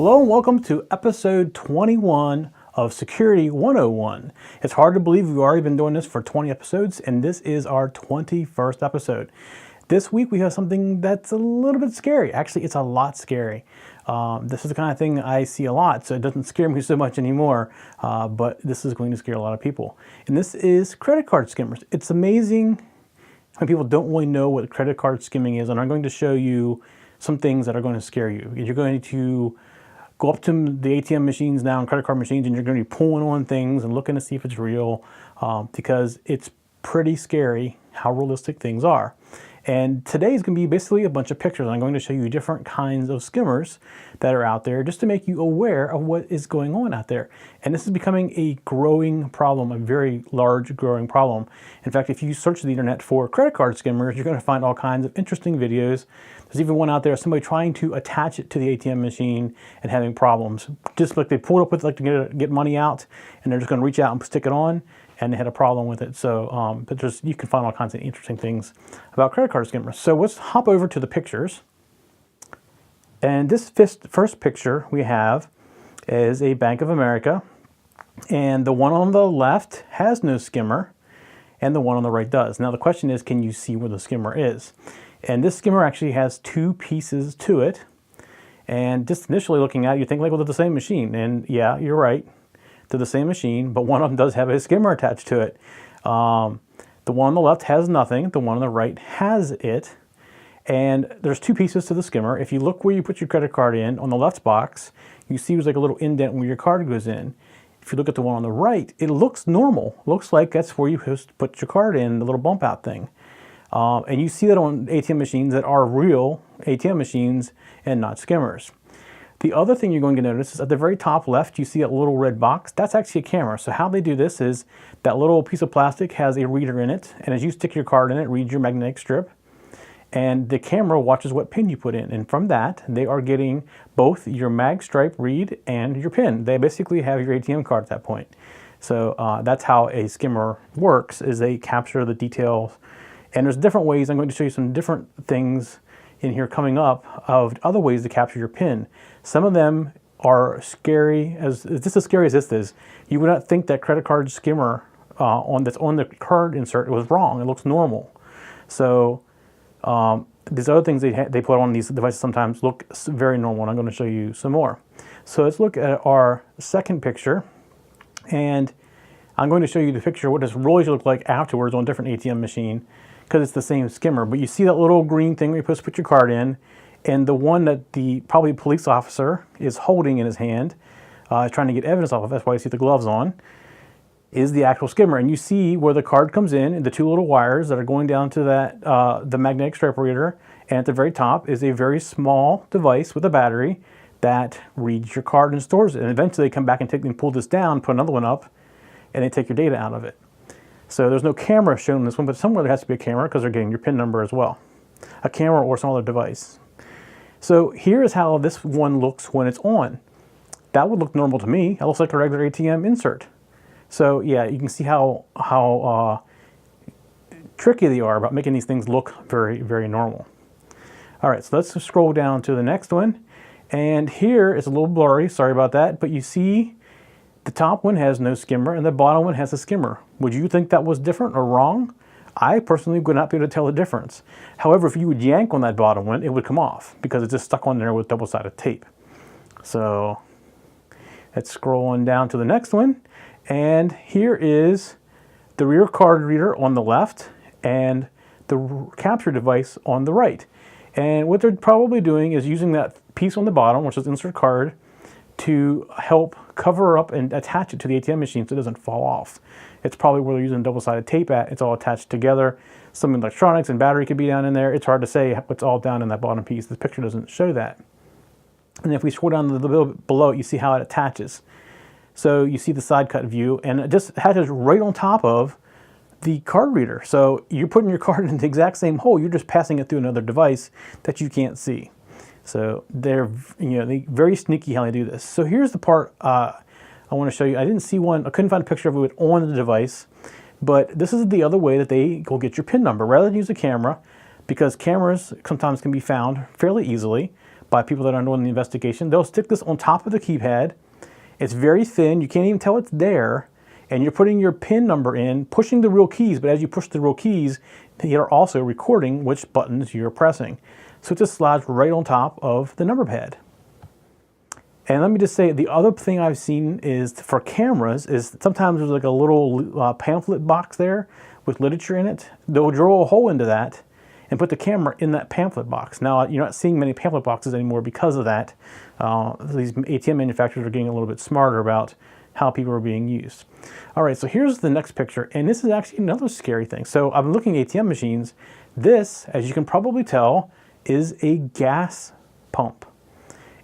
Hello and welcome to episode 21 of Security 101. It's hard to believe we've already been doing this for 20 episodes, and this is our 21st episode. This week we have something that's a little bit scary. Actually, it's a lot scary. This is the kind of thing I see a lot, so it doesn't scare me so much anymore, but this is going to scare a lot of people. And this is credit card skimmers. It's amazing how people don't really know what credit card skimming is, and I'm going to show you some things that are going to scare you. You're going to go up to the ATM machines now and credit card machines, and you're going to be pulling on things and looking to see if it's real, because it's pretty scary how realistic things are. And today is going to be basically a bunch of pictures. I'm going to show you different kinds of skimmers that are out there just to make you aware of what is going on out there. And this is becoming a growing problem, a very large growing problem. In fact, if you search the internet for credit card skimmers, you're going to find all kinds of interesting videos. There's even one out there, somebody trying to attach it to the ATM machine and having problems. Just like they pulled up with like to get money out, and they're just going to reach out and stick it on, and they had a problem with it. So, but you can find all kinds of interesting things about credit card skimmers. So let's hop over to the pictures. And this first picture we have is a Bank of America, and the one on the left has no skimmer, and the one on the right does. Now the question is, can you see where the skimmer is? And this skimmer actually has two pieces to it. And just initially looking at it, you think like, well, they're the same machine. And yeah, you're right. They're the same machine, but one of them does have a skimmer attached to it. The one on the left has nothing. The one on the right has it. And there's two pieces to the skimmer. If you look where you put your credit card in, on the left box, you see there's like a little indent where your card goes in. If you look at the one on the right, it looks normal. Looks like that's where you supposed to put your card in, the little bump out thing. And you see that on ATM machines that are real ATM machines and not skimmers. The other thing you're going to notice is at the very top left, you see a little red box. That's actually a camera. So how they do this is that little piece of plastic has a reader in it. And as you stick your card in it, it reads your magnetic strip. And the camera watches what pin you put in. And from that, they are getting both your mag stripe read and your pin. They basically have your ATM card at that point. So that's how a skimmer works, is they capture the details. And there's different ways. I'm going to show you some different things in here coming up of other ways to capture your PIN. Some of them are scary, just as scary as this is. You would not think that credit card skimmer that's on the card insert was wrong. It looks normal. So these other things they put on these devices sometimes look very normal, and I'm going to show you some more. So let's look at our second picture, and I'm going to show you the picture of what this really should look like afterwards on a different ATM machine, because it's the same skimmer. But you see that little green thing where you're supposed to put your card in, and the one that the probably police officer is holding in his hand, trying to get evidence off of, that's why you see the gloves on, is the actual skimmer. And you see where the card comes in, and the two little wires that are going down to that the magnetic stripe reader, and at the very top is a very small device with a battery that reads your card and stores it. And eventually they come back and pull this down, put another one up, and they take your data out of it. So there's no camera shown in this one, but somewhere there has to be a camera because they're getting your PIN number as well. A camera or some other device. So here is how this one looks when it's on. That would look normal to me. It looks like a regular ATM insert. So yeah, you can see how tricky they are about making these things look very, very normal. All right, so let's scroll down to the next one. And here it's a little blurry, sorry about that, but you see the top one has no skimmer and the bottom one has a skimmer. Would you think that was different or wrong? I personally would not be able to tell the difference. However, if you would yank on that bottom one, it would come off because it's just stuck on there with double-sided tape. So let's scroll on down to the next one. And here is the rear card reader on the left and the capture device on the right. And what they're probably doing is using that piece on the bottom, which is insert card, to help cover up and attach it to the ATM machine so it doesn't fall off. It's probably where they're using double-sided tape at. It's all attached together. Some electronics and battery could be down in there. It's hard to say what's all down in that bottom piece. This picture doesn't show that. And if we scroll down a little bit below, you see how it attaches. So you see the side cut view, and it just attaches right on top of the card reader. So you're putting your card in the exact same hole. You're just passing it through another device that you can't see. So they're very sneaky how they do this. So here's the part I want to show you. I didn't see one. I couldn't find a picture of it on the device, but this is the other way that they go get your PIN number rather than use a camera, because cameras sometimes can be found fairly easily. by people that are doing the investigation. They'll stick this on top of the keypad. It's very thin. You can't even tell it's there. And you're putting your PIN number in, pushing the real keys, but as you push the real keys, you're also recording which buttons you're pressing. So it just slides right on top of the number pad. And let me just say, the other thing I've seen is for cameras is sometimes there's like a little pamphlet box there with literature in it. They'll drill a hole into that and put the camera in that pamphlet box. Now, you're not seeing many pamphlet boxes anymore because of that. These ATM manufacturers are getting a little bit smarter about how people are being used. All right, so here's the next picture, and this is actually another scary thing. So I'm looking at ATM machines. This, as you can probably tell, is a gas pump.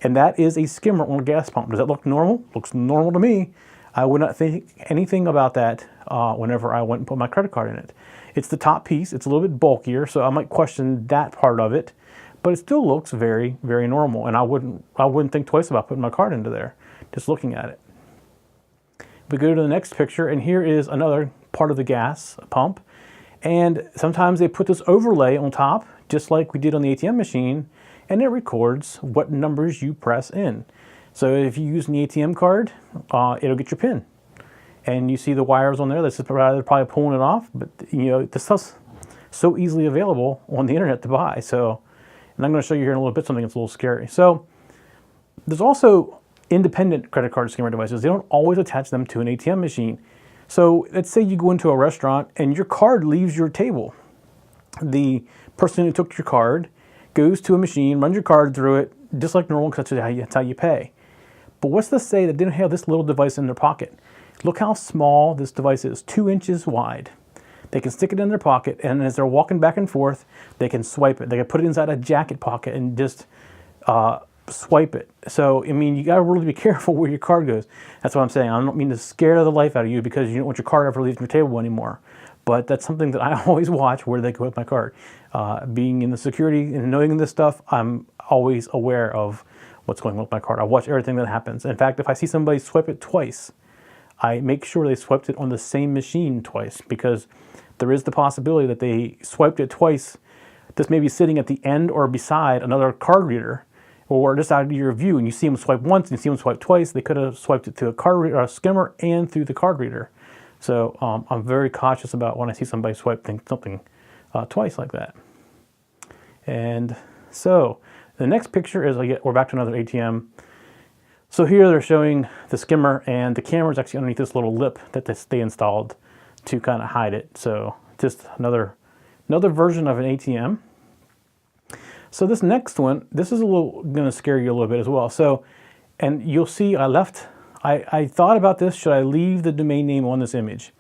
And that is a skimmer on a gas pump. Does that look normal? Looks normal to me. I would not think anything about that whenever I went and put my credit card in it. It's the top piece. It's a little bit bulkier, so I might question that part of it. But it still looks very, very normal, and I wouldn't think twice about putting my card into there, just looking at it. We go to the next picture, and here is another part of the gas pump. And sometimes they put this overlay on top, just like we did on the ATM machine, and it records what numbers you press in. So if you use an ATM card, it'll get your PIN. And you see the wires on there. They're probably pulling it off, but this stuff's so easily available on the internet to buy. So, and I'm going to show you here in a little bit something that's a little scary. So there's also independent credit card skimmer devices. They don't always attach them to an ATM machine. So let's say you go into a restaurant and your card leaves your table. The person who took your card goes to a machine, runs your card through it, just like normal, because that's how you pay. But what's to say that they don't have this little device in their pocket? Look how small this device is, 2 inches wide. They can stick it in their pocket, and as they're walking back and forth, they can swipe it. They can put it inside a jacket pocket and just swipe it. So, I mean, you gotta really be careful where your card goes. That's what I'm saying. I don't mean to scare the life out of you because you don't want your card ever leaving your table anymore. But that's something that I always watch, where they go with my card. Being in the security and knowing this stuff, I'm always aware of what's going on with my card. I watch everything that happens. In fact, if I see somebody swipe it twice, I make sure they swiped it on the same machine twice, because there is the possibility that they swiped it twice. This may be sitting at the end or beside another card reader, or just out of your view, and you see them swipe once and you see them swipe twice. They could have swiped it through a card reader, a skimmer, and through the card reader. So I'm very cautious about when I see somebody swipe something twice like that. And so the next picture is, we're back to another ATM. So here they're showing the skimmer, and the camera is actually underneath this little lip that they installed to kind of hide it. So just another version of an ATM. So this next one, this is going to scare you a little bit as well. So, and you'll see I thought about this, should I leave the domain name on this image?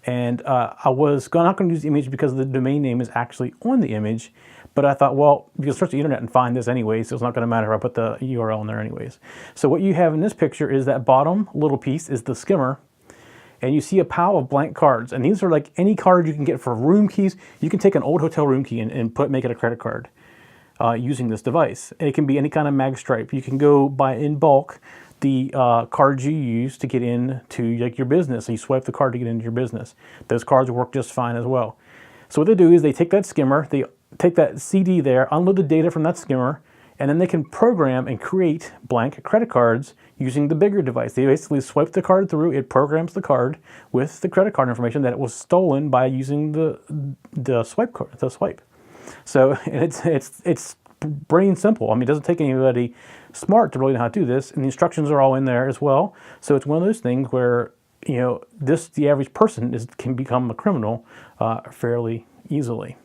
And I was not going to use the image because the domain name is actually on the image. But I thought, well, you can search the internet and find this anyway, so it's not going to matter if I put the URL in there anyways. So what you have in this picture is that bottom little piece is the skimmer, and you see a pile of blank cards. And these are like any card you can get for room keys. You can take an old hotel room key and make it a credit card using this device. And it can be any kind of mag stripe. You can go buy in bulk the cards you use to get into your business, and you swipe the card to get into your business. Those cards work just fine as well. So what they do is they take that skimmer, they take that CD there, unload the data from that skimmer, and then they can program and create blank credit cards using the bigger device. They basically swipe the card through, it programs the card with the credit card information that it was stolen by using the swipe. So it's brain simple. I mean, it doesn't take anybody smart to really know how to do this, and the instructions are all in there as well. So it's one of those things where the average person can become a criminal fairly easily.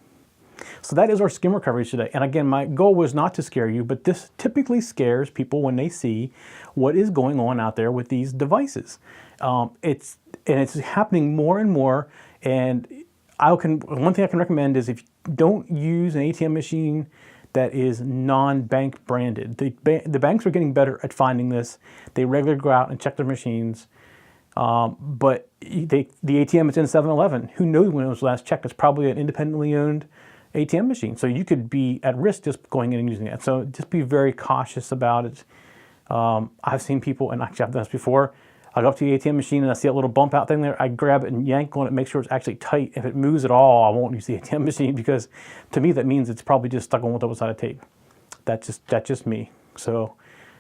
So that is our skimmer coverage today. And again, my goal was not to scare you, but this typically scares people when they see what is going on out there with these devices. It's happening more and more. And one thing I can recommend is, if you don't use an ATM machine that is non-bank branded. The banks are getting better at finding this. They regularly go out and check their machines. But the ATM is in 7-Eleven. Who knows when it was last checked? It's probably an independently owned ATM machine. So you could be at risk just going in and using it. So just be very cautious about it. I've seen people, and actually I've done this before, I go up to the ATM machine and I see that little bump out thing there. I grab it and yank on it, make sure it's actually tight. If it moves at all, I won't use the ATM machine, because to me that means it's probably just stuck on with double-sided tape. That's just me. So,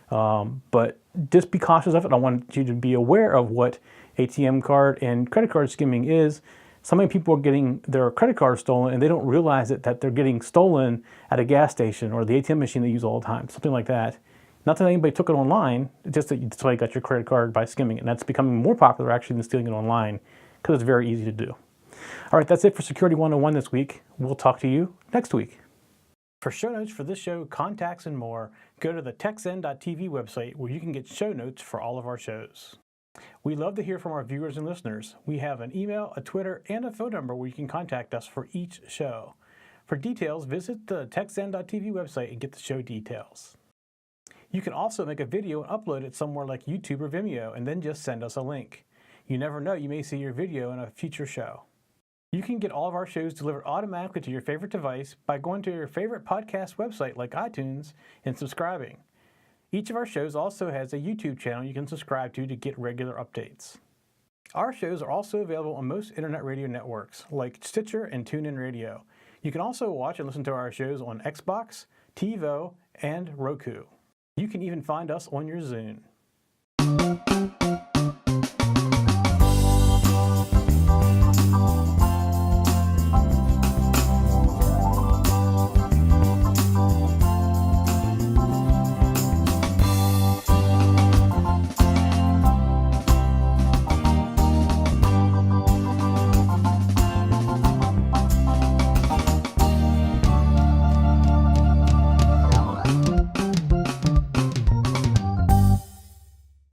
but just be cautious of it. I want you to be aware of what ATM card and credit card skimming is. So many people are getting their credit card stolen and they don't realize that they're getting stolen at a gas station or the ATM machine they use all the time, something like that. Not that anybody took it online, it's just that that's why you got your credit card by skimming it. And that's becoming more popular actually than stealing it online because it's very easy to do. All right, that's it for Security 101 this week. We'll talk to you next week. For show notes for this show, contacts, and more, go to the techzen.tv website where you can get show notes for all of our shows. We love to hear from our viewers and listeners. We have an email, a Twitter, and a phone number where you can contact us for each show. For details, visit the techzen.tv website and get the show details. You can also make a video and upload it somewhere like YouTube or Vimeo and then just send us a link. You never know, you may see your video in a future show. You can get all of our shows delivered automatically to your favorite device by going to your favorite podcast website like iTunes and subscribing. Each of our shows also has a YouTube channel you can subscribe to get regular updates. Our shows are also available on most internet radio networks like Stitcher and TuneIn Radio. You can also watch and listen to our shows on Xbox, TiVo, and Roku. You can even find us on your Zune.